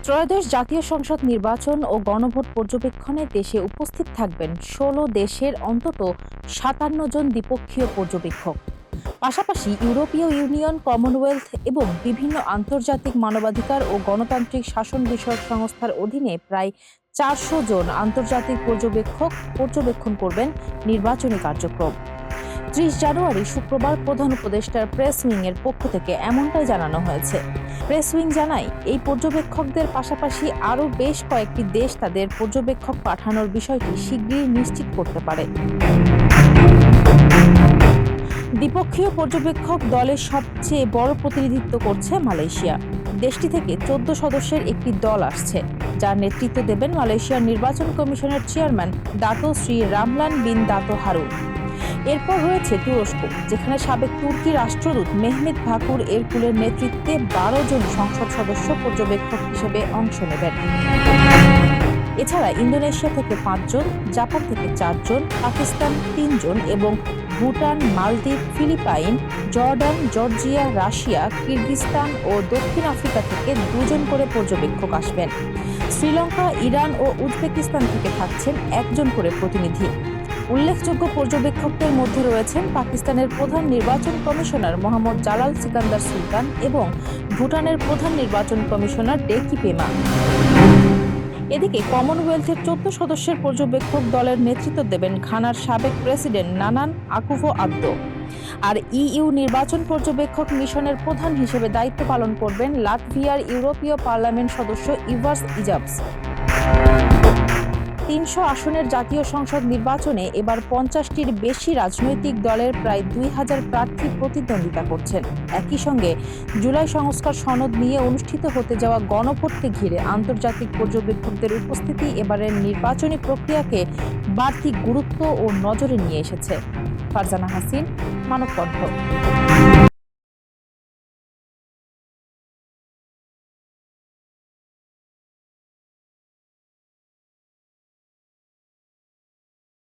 ত্রয়োদশ জাতীয় সংসদ নির্বাচন ও গণভোট পর্যবেক্ষণে দেশে উপস্থিত থাকবেন ১৬ দেশের অন্তত ৫৭ জন দ্বিপক্ষীয় পর্যবেক্ষক। পাশাপাশি ইউরোপীয় ইউনিয়ন, কমনওয়েলথ এবং বিভিন্ন আন্তর্জাতিক মানবাধিকার ও গণতান্ত্রিক শাসন বিষয়ক সংস্থার অধীনে প্রায় ৪০০ জন আন্তর্জাতিক পর্যবেক্ষক পর্যবেক্ষণ করবেন নির্বাচনী কার্যক্রম। ৩০ জানুয়ারি শুক্রবার প্রধান উপদেষ্টার প্রেস উইংয়ের পক্ষ থেকে এমনটাই জানানো হয়েছে। প্রেস উইং জানায়, এই পর্যবেক্ষকদের পাশাপাশি আরও বেশ কয়েকটি দেশ তাদের পর্যবেক্ষক পাঠানোর বিষয়টি শিগগিরই নিশ্চিত করতে পারে। দ্বিপক্ষীয় পর্যবেক্ষক দলের সবচেয়ে বড় প্রতিনিধিত্ব করছে মালয়েশিয়া। দেশটি থেকে ১৪ সদস্যের একটি দল আসছে, যার নেতৃত্ব দেবেন মালয়েশিয়ার নির্বাচন কমিশনের চেয়ারম্যান দাতো শ্রী রামলান বিন দাতো হারুন। এরপর রয়েছে তুরস্ক, যেখানে সাবেক তুর্কি রাষ্ট্রদূত মেহমেত ভাকুর এরকুলের নেতৃত্বে ১২ জন সংসদ সদস্য পর্যবেক্ষক হিসেবে অংশ নেবেন। এছাড়া ইন্দোনেশিয়া থেকে ৫ জন, জাপান থেকে ৪ জন, পাকিস্তান ৩ জন এবং Bhutan, Maldives, Philippines, Jordan, Georgia, Russia, Kyrgyzstan ও দক্ষিণ আফ্রিকা থেকে ২ জন করে পর্যবেক্ষক আসবেন। শ্রীলঙ্কা, ইরান ও উজবেকিস্তান থেকে থাকছেন ১ জন করে প্রতিনিধি। উল্লেখযোগ্য পর্যবেক্ষকদের মধ্যে রয়েছেন পাকিস্তানের প্রধান নির্বাচন কমিশনার মোহাম্মদ জালাল সিকান্দার সুলতান এবং ভুটানের প্রধান নির্বাচন কমিশনার ডেকি পেমা। এদিকে কমনওয়েলথের ১৪ সদস্যের পর্যবেক্ষক দলের নেতৃত্ব দেবেন ঘানার সাবেক প্রেসিডেন্ট নানান আকুফো-আদ্দো। আর ইইউ নির্বাচন পর্যবেক্ষক মিশনের প্রধান হিসেবে দায়িত্ব পালন করবেন লাটভিয়ার ইউরোপীয় পার্লামেন্ট সদস্য ইভার্স ইজাবস। ৩০০ আসনের জাতীয় সংসদ নির্বাচনে এবার ৫০টির বেশি রাজনৈতিক দলের প্রায় ২,০০০ প্রার্থী প্রতিদ্বন্দ্বিতা করছেন। একই সঙ্গে জুলাই সংস্কার সনদ নিয়ে অনুষ্ঠিত হতে যাওয়া গণভোটকে ঘিরে আন্তর্জাতিক পর্যবেক্ষকদের উপস্থিতি এবারের নির্বাচনী প্রক্রিয়াকে বাড়তি গুরুত্ব ও নজরে নিয়ে এসেছে। ফারজানা হাসিন, মানবকণ্ঠ।